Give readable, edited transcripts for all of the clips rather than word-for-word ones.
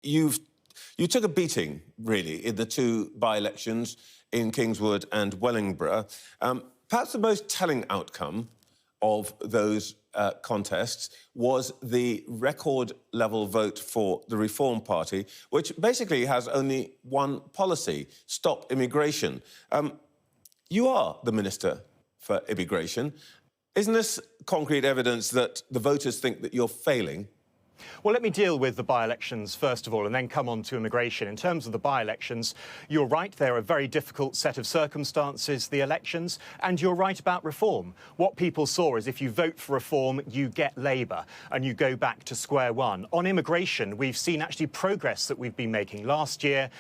You took a beating, really, in the two by-elections in Kingswood and Wellingborough. Perhaps the most telling outcome of those contests was the record-level vote for the Reform Party, which basically has only one policy: stop immigration. You are the Minister for Immigration. Isn't this concrete evidence that the voters think that you're failing? Well, let me deal with the by-elections first of all and then come on to immigration. In terms of the by-elections, you're right, they're a very difficult set of circumstances, the elections, and you're right about reform. What people saw is if you vote for reform, you get Labour and you go back to square one. On immigration, we've seen actually progress that we've been making. Last year,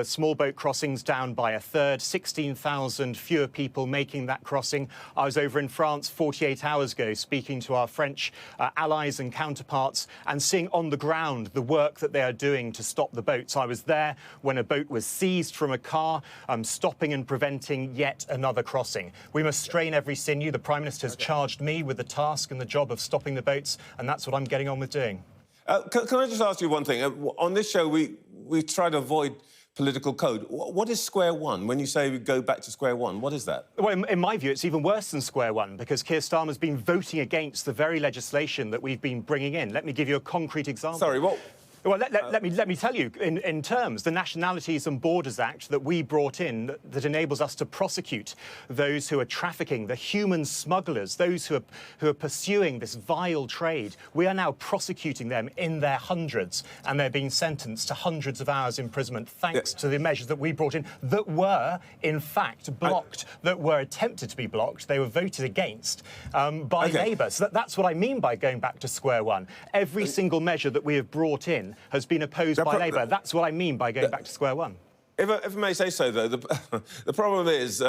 small boat crossings down by a third, 16,000 fewer people making that crossing. I was over in France 48 hours ago speaking to our French allies and counterparts and seeing on the ground the work that they are doing to stop the boats. I was there when a boat was seized from a car, stopping and preventing yet another crossing. We must strain every sinew. The Prime Minister has charged me with the task and the job of stopping the boats, and that's what I'm getting on with doing. Can I just ask you one thing? On this show, we try to avoid political code. What is square one? When you say we go back to square one, what is that? Well, in my view, it's even worse than square one, because Keir Starmer's been voting against the very legislation that we've been bringing in. Let me give you a concrete example. Sorry, what? Well, let me tell you, in terms, the Nationalities and Borders Act that we brought in that enables us to prosecute those who are trafficking, the human smugglers, those who are pursuing this vile trade. We are now prosecuting them in their hundreds, and they're being sentenced to hundreds of hours imprisonment thanks to the measures that we brought in that were, in fact, blocked, that were attempted to be blocked. They were voted against by Labour. So that's what I mean by going back to square one. Every single measure that we have brought in has been opposed by Labour. That's what I mean by going back to square one. If I may say so, though, the problem is,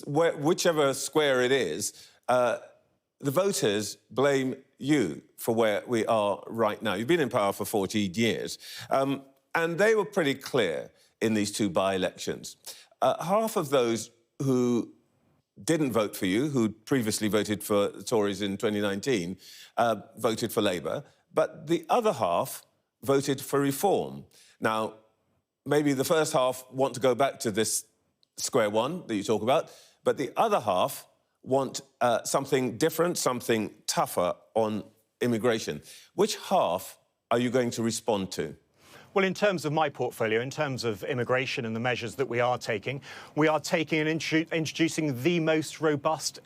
whichever square it is, the voters blame you for where we are right now. You've been in power for 14 years, and they were pretty clear in these two by-elections. Half of those who didn't vote for you, who'd previously voted for the Tories in 2019, voted for Labour, but the other half voted for reform. Now, maybe the first half want to go back to this square one that you talk about, but the other half want something different, something tougher on immigration. Which half are you going to respond to? Well, in terms of my portfolio, in terms of immigration and the measures that we are taking and introducing the most robust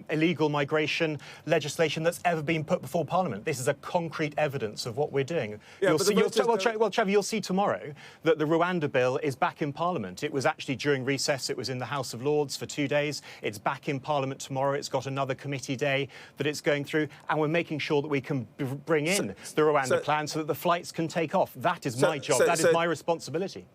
illegal migration legislation that's ever been put before Parliament. This is a concrete evidence of what we're doing. Yeah, Trevor, you'll see tomorrow that the Rwanda bill is back in Parliament. It was actually during recess. It was in the House of Lords for 2 days. It's back in Parliament tomorrow. It's got another committee day that it's going through, and we're making sure that we can bring in the Rwanda plan so that the flights can take off. That is my job. That is my responsibility.